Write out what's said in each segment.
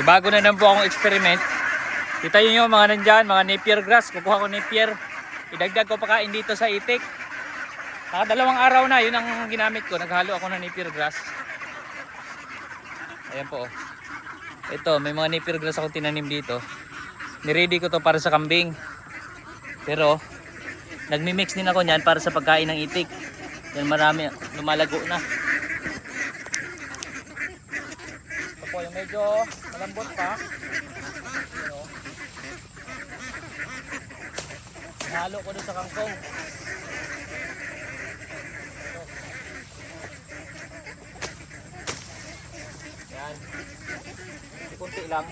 Bago na naman po akong experiment. Kita nyo yung mga nandyan, mga napier grass. Kukuha ko napier. Idagdag ko pakain dito sa itik. Dalawang araw na, yun ang ginamit ko. Naghalo ako ng napier grass. Ayan po. Ito, may mga napier grass akong tinanim dito. Niready ko to para sa kambing. Pero, nagmi-mix din ako niyan para sa pagkain ng itik. Yan, marami, lumalago na. Ito po, yung medyo malambot pa. Halo ko doon sa kangkong. Yan. Kunti lang.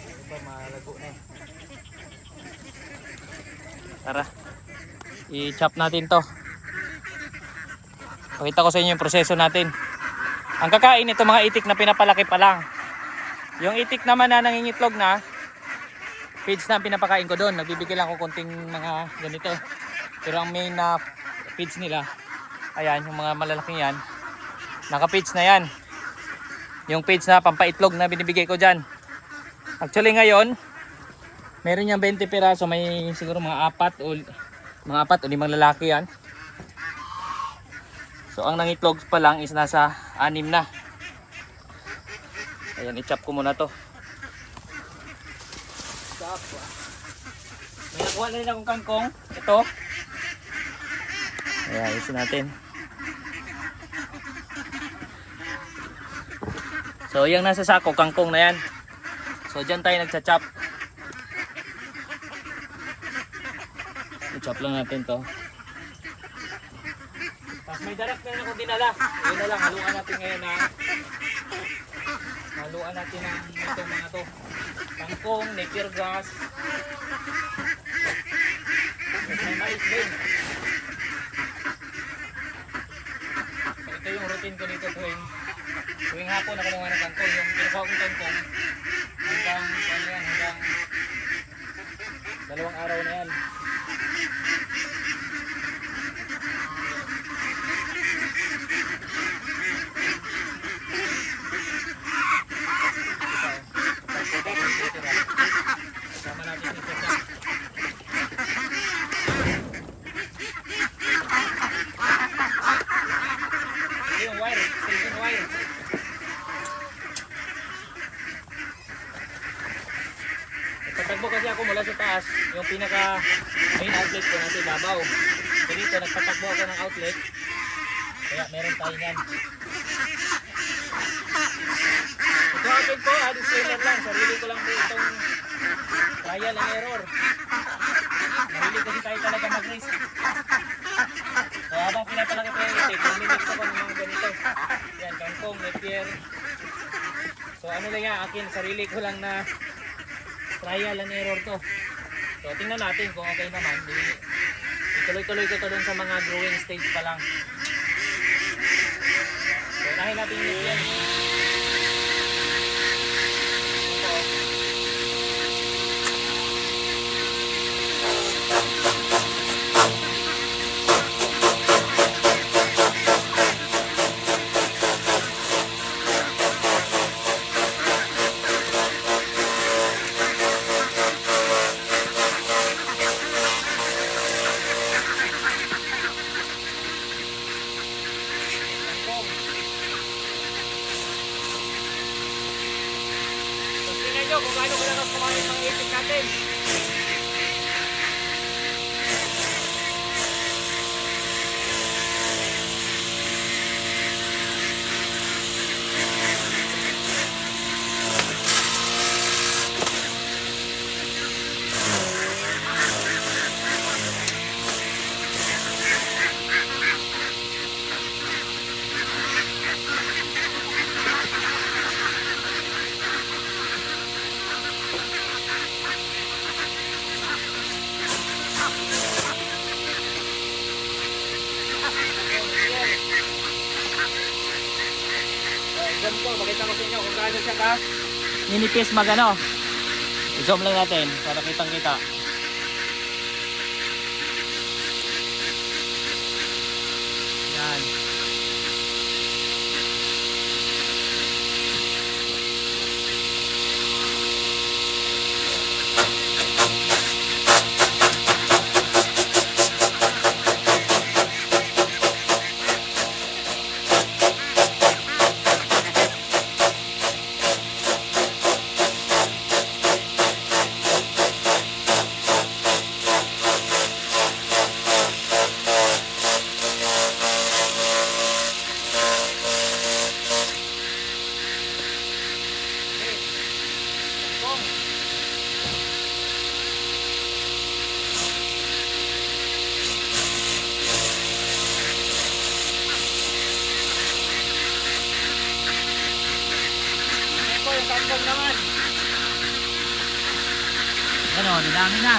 Ito malago na. Tara. I-chop natin to. Pakita ko sa inyo yung proseso natin. Ang kakain ito mga itik na pinapalaki pa lang. Yung itik naman na nangingitlog na, feeds na ang pinapakain ko doon. Nagbibigay lang ako konting mga ganito. Pero ang main na feeds nila, ayan, yung mga malalaking yan, naka-feeds na yan. Yung feeds na pampaitlog na binibigay ko dyan. Actually ngayon, meron niyang 20 piraso, may siguro mga 4 o 5 lalaki yan. So ang nangitlog pa lang is nasa 6 na. Ayan, i-chop ko muna to. Chop. May nakuha na rin akong kangkong. Ito. Ayan, isin natin. So yung nasa sako, kangkong na yan. So dyan tayo nagcha-chop. I-chop lang natin to. Tapos may darak na rin ako dinala. Yun na lang, haluan natin ngayon na haluan natin ang itong mga to. Kangkong, napier grass. May mais din. So, ito yung routine ko dito tuwing hapon ako naman ng kangkong. Yung kinukuha kong kangkong hanggang 2 araw na yan. Sama natin ito sa yung wire, extension wire. Nagpatagbo kasi ako mula sa taas, yung pinaka main outlet ko nasa ibabaw. So dito nagpatagbo ako ng outlet, kaya meron tayo yan. Ito akin po, disclaimer lang, sarili ko lang po itong trial and error. Mahilig kasi tayo talaga mag-risk. So habang pinapalaki ko yung itik, lumimix ako ng mga ganito. Yan, kangkong, napier. So ano lang yan, akin, sarili ko lang na trial and error to. So tingnan natin kung okay naman. Ituloy-tuloy ko to dun sa mga growing stage pa lang. So unahin natin yung napier. Kung gaano ko lang kumain ng itik natin. Ganito, makita ko sa inyo kung gaano siya ka ninipis magano. I-zoom lang natin para kitang kita. Yan. Pambang naman. Ano, nilami na.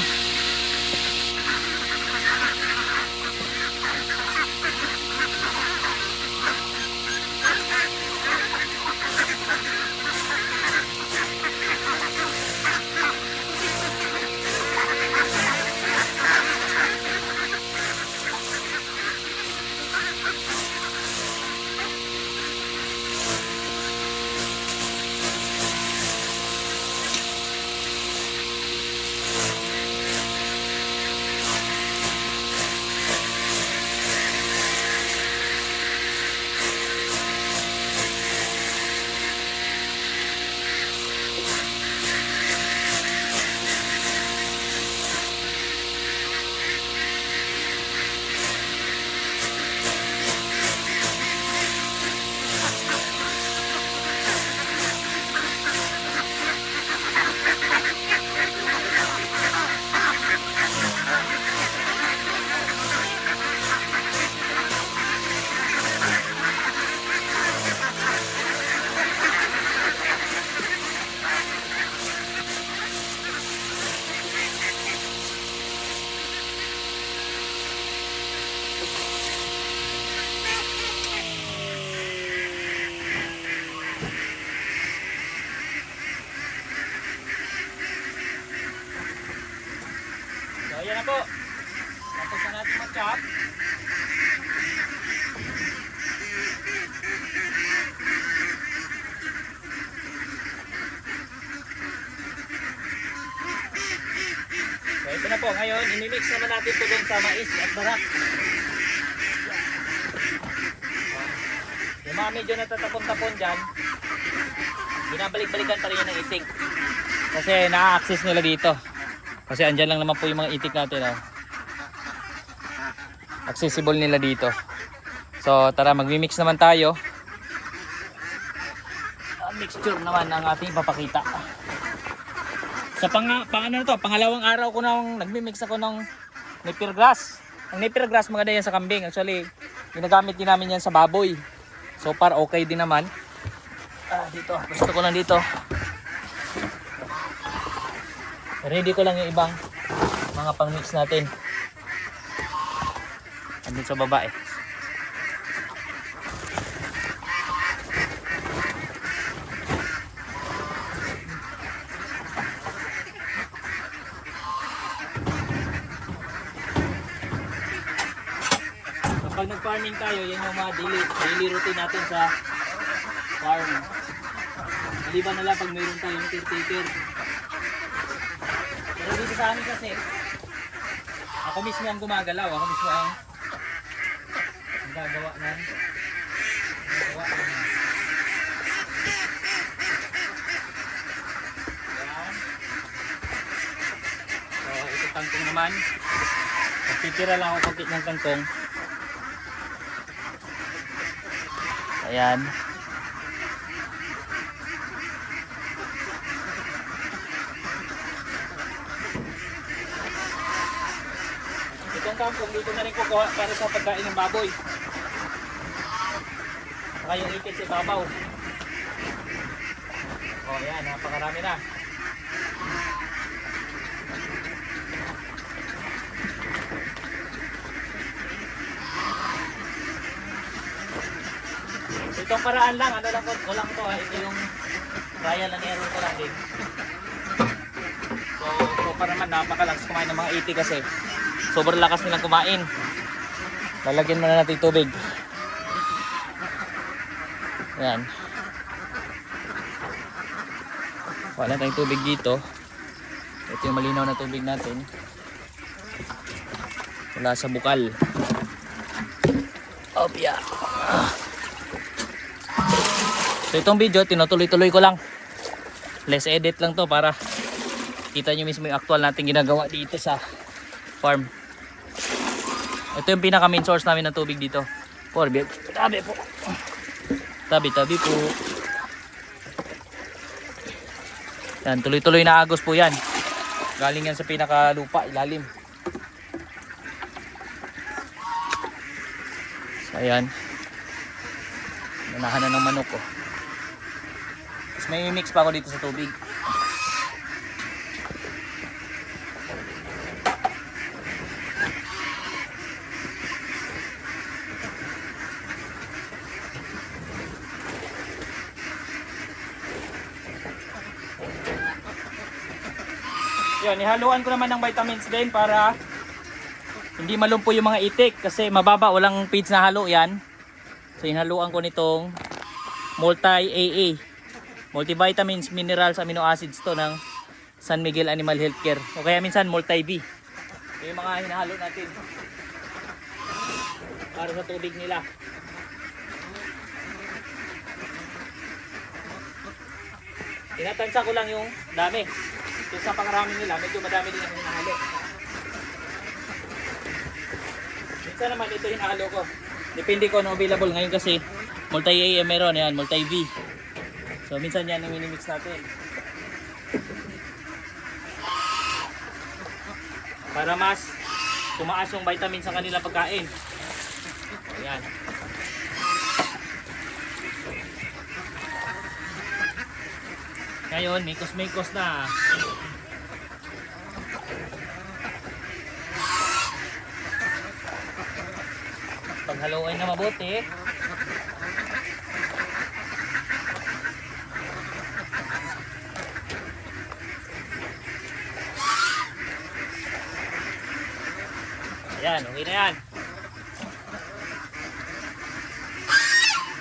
So ayan na po. Tapos na natin mag-chop. So ito na po. Ngayon, inimix naman natin ito dun sa mais at barak. Yung mga medyo natatapon-tapon dyan, binabalik-balikan pa rin yun ng itik. Kasi na-access nila dito. Kasi andyan lang naman po yung mga itik natin. Oh. Accessible nila dito. So tara, magmi-mix naman tayo. Mixture naman ang ating papakita. Sa ano to, pangalawang araw ko nang nagmi-mix ako ng napier grass. Ang napier grass maganda yan sa kambing. Actually, ginagamit din namin yan sa baboy. So far okay din naman. Dito, gusto ko lang dito. Ready ko lang yung ibang mga pang-mix natin. Andun sa baba eh. Kapag nag-farming tayo, yan yung mga daily routine natin sa farm. Maliban na lang pag mayroon tayong caretaker. Pero dito sa amin kasi, ako mismo ang gumagalaw. Ako mismo ang gagawa ng yan. So ito kangkong naman. Magtitira lang ako konti ng kangkong. Ayan. Itong kangkong dito na rin kukuha para sa pagkain ng baboy. Saka yung itik sa babaw. O ayan, napakarami na. Itong paraan lang, ano lang ko lang to ha. Ito yung trial and error ko lang din. So para naman napakalakas kumain ng mga itik kasi sobrang lakas nilang kumain. Lalagyan muna natin tubig. Ayan. Wala tayong tubig dito. Ito yung malinaw na tubig natin. Wala sa bukal. Opya. So itong video, tinutuloy-tuloy ko lang. Less edit lang to para kita nyo mismo yung actual natin ginagawa dito sa farm. Ito yung pinaka main source namin ng tubig dito. Tabi po. Tabi po. Yan, tuloy-tuloy na agos po yan. Galing yan sa pinaka lupa, ilalim. So ayan. Nanahan na ng manok ko. mix. May mix pa ako dito sa tubig. Yun, ihaluan ko naman ng vitamins din para hindi malumpo yung mga itik kasi mababa, walang feeds na halo yan. So inhaluan ko nitong multi-AA, multivitamins, minerals, amino acids to ng San Miguel Animal Healthcare. O kaya minsan multi-V. Yung mga hinahalo natin para sa tubig nila. Tinatansa ko lang yung dami. Kung sa pangarami nila, medyo madami din ang hinahalo. Minsan naman ito hinahalo ko. Depende ko ano available ngayon kasi multi-AM meron yan, multi-V. So minsan yan ang minimix natin. Para mas tumaas yung vitamin sa kanila pagkain. Ayan. Ngayon, mikos-mikos na. Paghaluin na mabuti. Ayan, okay na yan.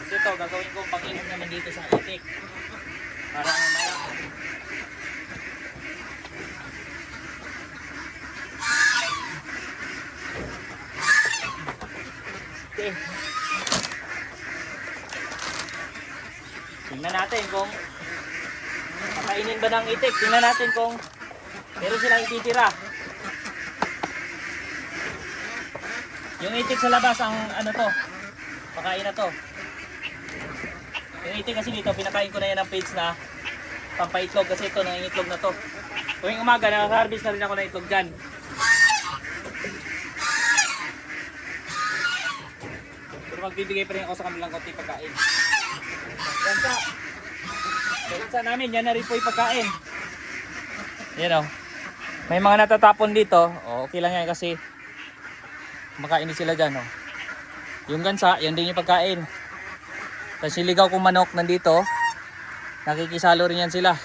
Ito, gagawin ko pang-inom naman dito sa itik. Para mamaya. Okay. Tingnan natin kung kakainin ba ng itik. Tingnan natin kung meron silang ititira. Yung itik sa labas ang ano to, pakain na to. Yung itik kasi dito, pinakain ko na yan ng feeds na pampaitlog kasi ito, nangingitlog na to. Tuwing umaga, nakaka-harvest na rin ako ng itlog dyan. Pero magbibigay pa rin ako sa kanilang konti pagkain. Gansa namin, yan na rin po yung pagkain. Yan o. May mga natatapon dito, okay lang yan kasi makain din sila dyan. Yung gansa, yan din yung pagkain. Tapos siligaw kong manok nandito, nakikisalo rin yan sila.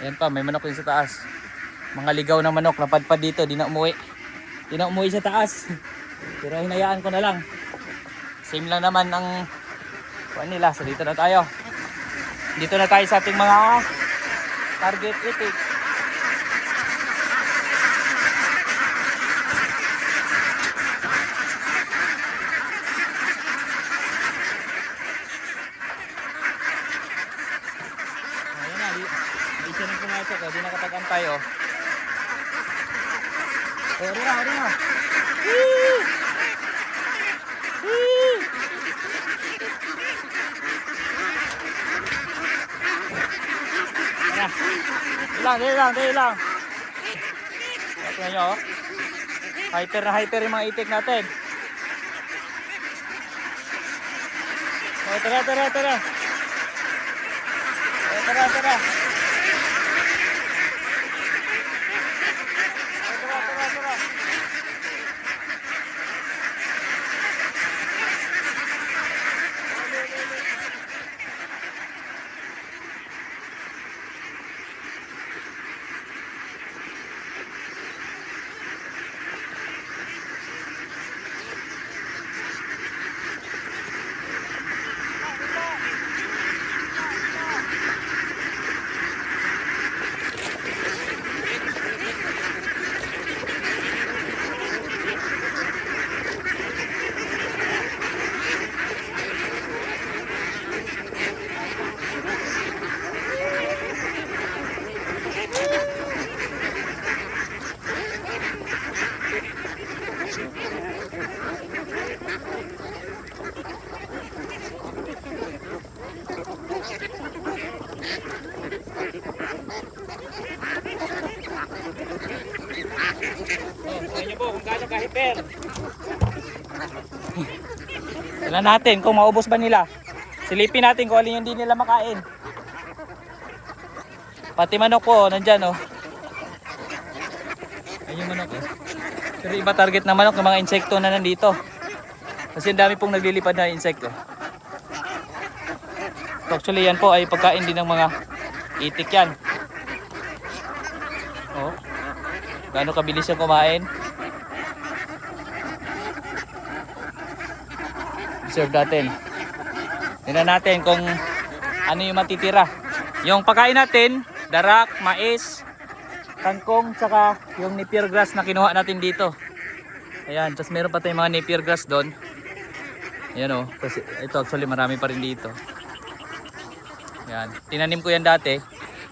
Ayan pa, may manok din sa taas. Mga ligaw na manok, napadpad dito, di na umuwi. Di na umuwi sa taas. Pero hinayaan ko na lang. Same lang naman ang kuwan nila. So dito na tayo. Dito na tayo sa ating mga target itik. Di nakapag-antay oh. Ori na. Dali lang. Tingnan nyo oh. Hyper yung mga itik natin. Oh, tara. Tara. Tignan natin kung maubos ba nila. Silipin natin kung alin yung hindi nila makain. Pati manok po, nandyan oh. Ayun yung manok oh. Pero iba target na manok, yung mga insekto na nandito. Kasi ang dami pong naglilipad na insekto. So actually yan po ay pagkain din ng mga itik yan. Oh. Gaano kabilis yung kumain. Observe natin. Tingnan natin kung ano yung matitira. Yung pagkain natin, darak, mais, kangkong, tsaka yung napier grass na kinuha natin dito. Ayan, tapos meron pa tayong mga napier grass doon. Ayan o, kasi ito actually marami pa rin dito. Ayan, tinanim ko yan dati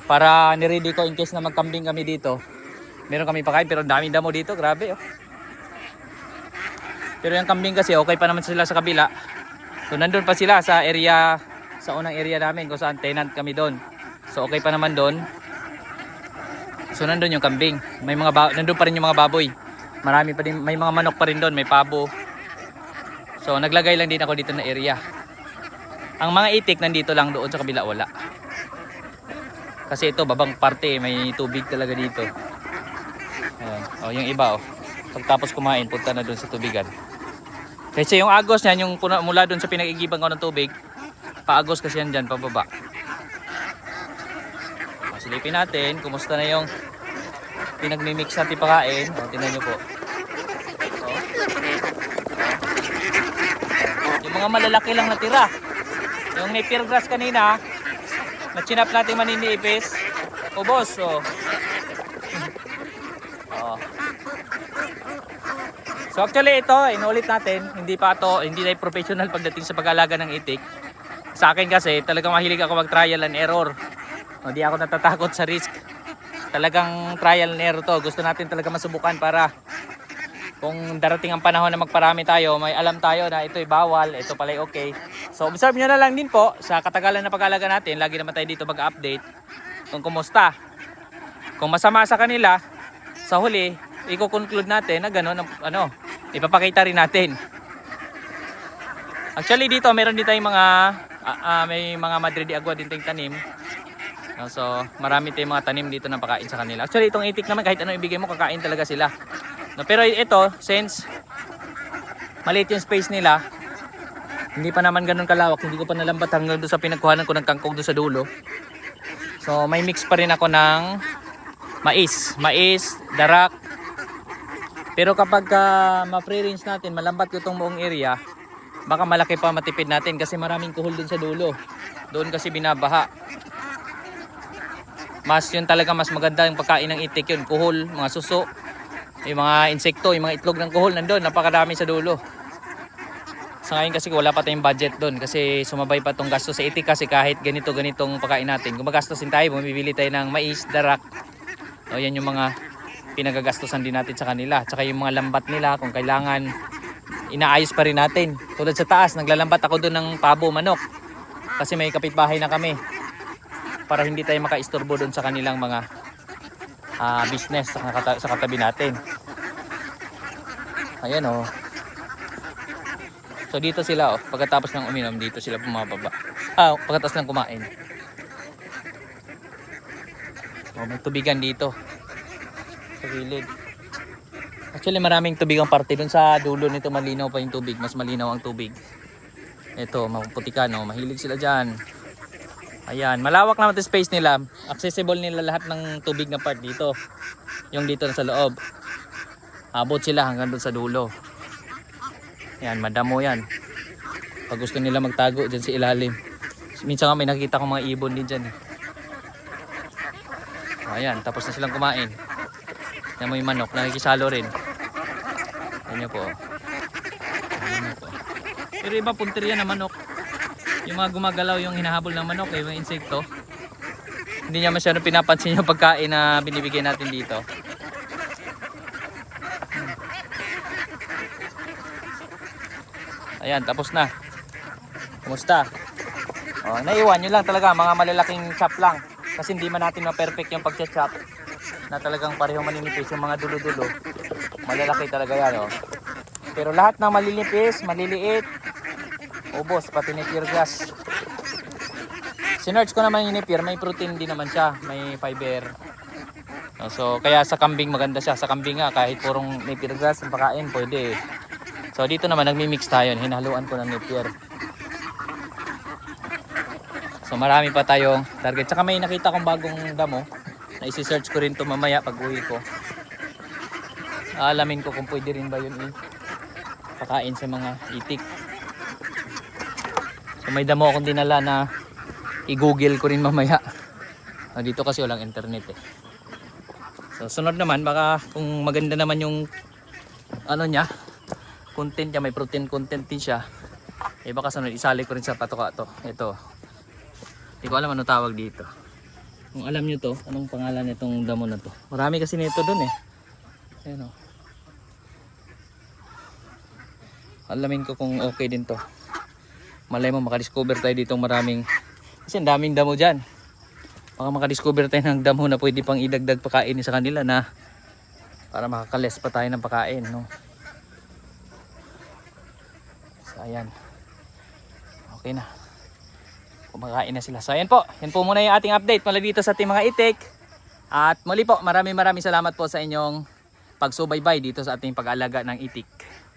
para niready ko in case na magkambing kami dito. Meron kami pakain pero daming damo dito, grabe oh. Pero yung kambing kasi okay pa naman sila sa kabila. So nandun pa sila sa area, sa unang area namin kung saan tenant kami doon. So okay pa naman doon. So nandun yung kambing. May mga nandun pa rin yung mga baboy. Marami pa din, may mga manok pa rin doon, may pabo. So naglagay lang din ako dito na area. Ang mga itik nandito lang, doon sa kabila wala. Kasi ito babang parte, may tubig talaga dito. Ayan. Oh, yung iba oh. Pagtapos kumain, punta na doon sa tubigan. Kasi yung agos niyan, yung mula doon sa pinag-igiban ko ng tubig, paagos kasi yan dyan, pababa. Silipin natin, kumusta na yung pinagmimix natin pakain. O, tingnan nyo po. O. Yung mga malalaki lang natira. Yung napier grass kanina, na chinap natin maniniipis, ubos. O. O. So actually ito, inulit natin, hindi tayo professional pagdating sa pag-alaga ng itik. Sa akin kasi, talagang mahilig ako mag-trial and error. Hindi ako natatakot sa risk. Talagang trial and error to. Gusto natin talaga masubukan para kung darating ang panahon na magparami tayo, may alam tayo na ito'y bawal, ito pala'y okay. So observe nyo na lang din po sa katagalan na pag-alaga natin. Lagi naman tayo dito mag-update kung kumusta. Kung masama sa kanila, sa huli, i-conclude natin na gano'n, ipapakita rin natin. Actually dito meron din tayong mga may mga Madrid de Agua din tayong tanim. So marami tayong mga tanim dito na pakain sa kanila. Actually itong itik naman kahit ano ibigay mo kakain talaga sila. No, pero ito since maliit yung space nila, hindi pa naman ganun kalawak, hindi ko pa nalambat hanggang doon sa pinagkuhanan ko ng kangkong doon sa dulo. So may mix pa rin ako ng mais, darak. Pero kapag ma-free range natin, malambat ko itong buong area, baka malaki pa matipid natin kasi maraming kuhol doon sa dulo. Doon kasi binabaha. Mas yun talaga mas maganda yung pagkain ng itik yun. Kuhol, mga suso, yung mga insekto, yung mga itlog ng kuhol nandun. Napakadami sa dulo. Sa ngayon kasi wala pa tayong budget doon kasi sumabay pa tong gasto sa itik kasi kahit ganitong pagkain natin. Kung magastosin tayo, bumibili tayo ng mais, darak. O yan yung mga pinagagastosan din natin sa kanila. Tsaka yung mga lambat nila kung kailangan inaayos pa rin natin. Tulad sa taas, naglalambat ako doon ng pabo, manok. Kasi may kapitbahay na kami. Para hindi tayo makaistorbo doon sa kanilang mga business sa katabi natin. Ayan oh. So dito sila oh, pagkatapos ng uminom dito sila bumababa. Pagkatapos ng kumain. Oh, may tubigan dito. Sa gilid. Actually maraming tubig ang parte doon sa dulo nito, malinaw pa yung tubig, mas malinaw ang tubig. Ito, maputikan oh, mahilig sila diyan. Ayan, malawak naman 'yung space nila. Accessible nila lahat ng tubig na part dito. Yung dito sa loob. Abot sila hanggang doon sa dulo. Ayan, madamo yan. Pag gusto nila magtago dyan sa ilalim. Minsan nga may nakita kong mga ibon din dyan. Ayan, tapos na silang kumain. Yan mo yung manok, nakikisalo rin. Ayan nyo po. Ayan nyo po. Pero iba punteriya na manok. Yung mga gumagalaw yung hinahabol ng manok, yung mga insekto. Hindi niya masyadong pinapansin yung pagkain na binibigay natin dito. Ayan, tapos na. Kumusta? Oh, naiwan nyo lang talaga, mga malalaking chop lang. Kasi hindi man natin ma-perfect yung pag-chop. Na talagang parehong maninipis yung mga dulo-dulo. Malalaki talaga yan, oh. Pero lahat ng malinipis, maliliit, ubos, pati napier grass. sinerch ko naman yung Napier, may protein din naman siya, may fiber. So kaya sa kambing maganda siya. Sa kambing nga kahit purong Napier grass ang pakain pwede. So dito naman nagmi-mix tayo, hinahaluan ko ng Napier. So marami pa tayong target. Tsaka may nakita kong bagong damo na isi-search ko rin to mamaya pag uwi ko. Alamin ko kung pwede rin ba yun pakain sa mga itik. So may damo akong dinala na i-google ko rin mamaya. Dito kasi walang internet eh. So sunod naman baka kung maganda naman yung ano niya, content niya, may protein content din siya. Eh baka sunod isali ko rin sa patoka to. Ito. Hindi ko alam ano tawag dito. Kung alam niyo to, anong pangalan nitong damo na to? Marami kasi nito doon eh. Ayun oh. Alamin ko kung okay din to. Malay mo makadiscover tayo ditong maraming, kasi ang daming damo dyan. Baka makadiscover tayo ng damo na pwede pang idagdag pakain sa kanila na para makakales pa tayo ng pakain, no? So ayan. Okay na. Kumakain na sila. So ayan po. Yan po muna yung ating update mula dito sa ating mga itik. At muli po, maraming salamat po sa inyong pagsubaybay dito sa ating pag-aalaga ng itik.